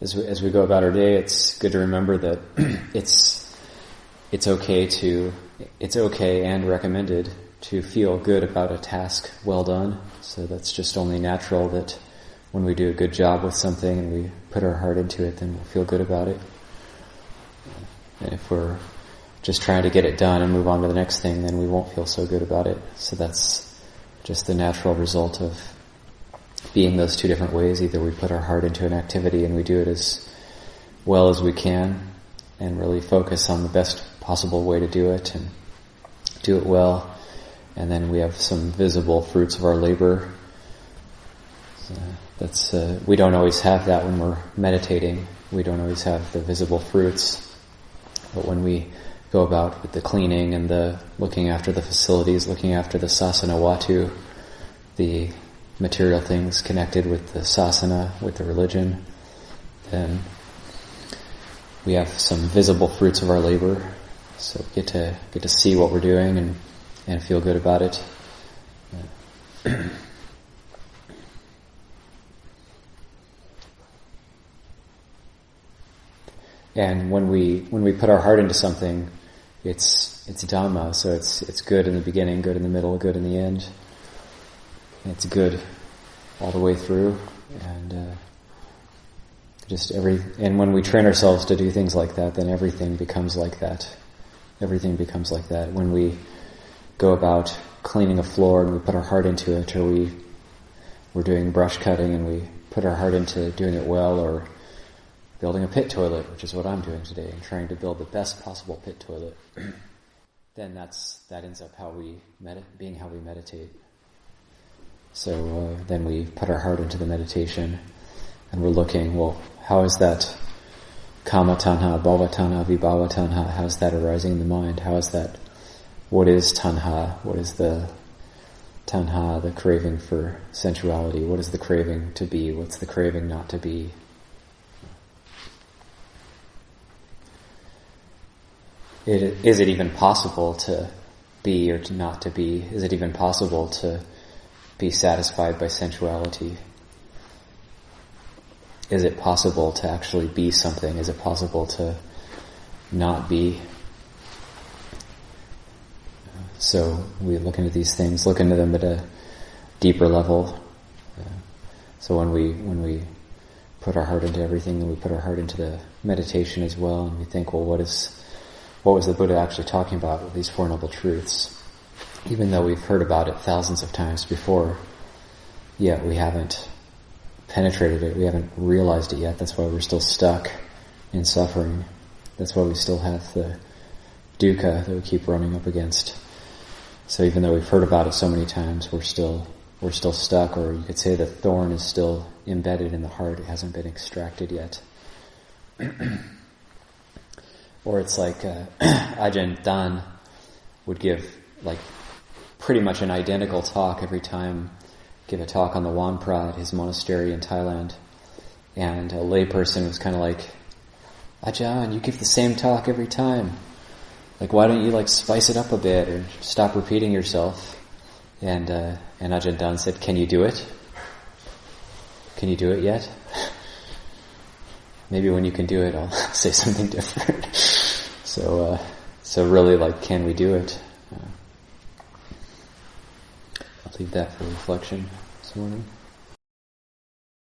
as we go about our day, it's good to remember that it's okay and recommended to feel good about a task well done. So that's just only natural that when we do a good job with something and we put our heart into it, then we'll feel good about it. And if we're just trying to get it done and move on to the next thing, then we won't feel so good about it. So that's just the natural result of being those two different ways. Either we put our heart into an activity and we do it as well as we can and really focus on the best possible way to do it and do it well, and then we have some visible fruits of our labor. We don't always have that when we're meditating. We don't always have the visible fruits, but when we go about with the cleaning and the looking after the facilities, looking after the sasana watu, the material things connected with the sasana, with the religion, then we have some visible fruits of our labor. So we get to see what we're doing and feel good about it. And when we put our heart into something, it's Dhamma, so it's good in the beginning, good in the middle, good in the end. And it's good all the way through, and and when we train ourselves to do things like that, then everything becomes like that. Everything becomes like that. When we go about cleaning a floor and we put our heart into it, or we're doing brush cutting and we put our heart into doing it well, or building a pit toilet, which is what I'm doing today, and trying to build the best possible pit toilet, then that ends up being how we meditate. So then we put our heart into the meditation, and we're looking, well, how is that kama tanha, bhava tanha, vibhava tanha, how's that arising in the mind? How is that? What is tanha? What is the tanha, the craving for sensuality? What is the craving to be? What's the craving not to be? Is it even possible to be or to not to be? Is it even possible to be satisfied by sensuality? Is it possible to actually be something? Is it possible to not be? So we look into these things, look into them at a deeper level. So when we put our heart into everything, and we put our heart into the meditation as well, and we think, well, what was the Buddha actually talking about with these Four Noble Truths? Even though we've heard about it thousands of times before, yet we haven't penetrated it, we haven't realized it yet. That's why we're still stuck in suffering. That's why we still have the dukkha that we keep running up against. So even though we've heard about it so many times, we're still stuck, or you could say the thorn is still embedded in the heart. It hasn't been extracted yet. Or it's like Ajahn would give like pretty much an identical talk every time, give a talk on the Wan Pra at his monastery in Thailand. And a layperson was kind of like, Ajahn, you give the same talk every time. Like, why don't you like spice it up a bit or stop repeating yourself? And Ajahn said, can you do it? Can you do it yet? Maybe when you can do it, I'll say something different. So really, like, can we do it? I'll leave that for reflection this morning.